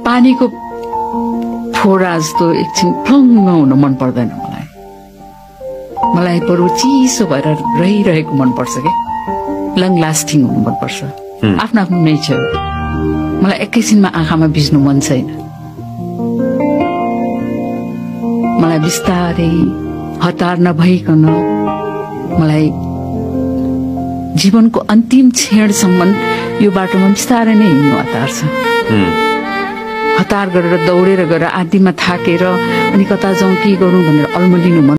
पानीको फोडा जस्तो एकछिन फ्लङ्ग हुन मन पर्दैन मलाई बरु चिसो भएर रहिरहेको मनपर्छ क्या लङ लास्टिङ हुनु मनपर्छ आफ्नो आफ्नो नेचर मलाई एकैछिनमा आँखामा भिज्नु मन छैन मलाई बिस्तारै हतार नभइकन मलाई जीवनको अन्तिम क्षणसम्म यो बाटोमा बिस्तारै नै हिँड्नु हतार छ हतार गरेर दौडेर गएर आदिमा थाकेर अनि कता जाउँ के गरौँ भनेर अल्मलिनु मन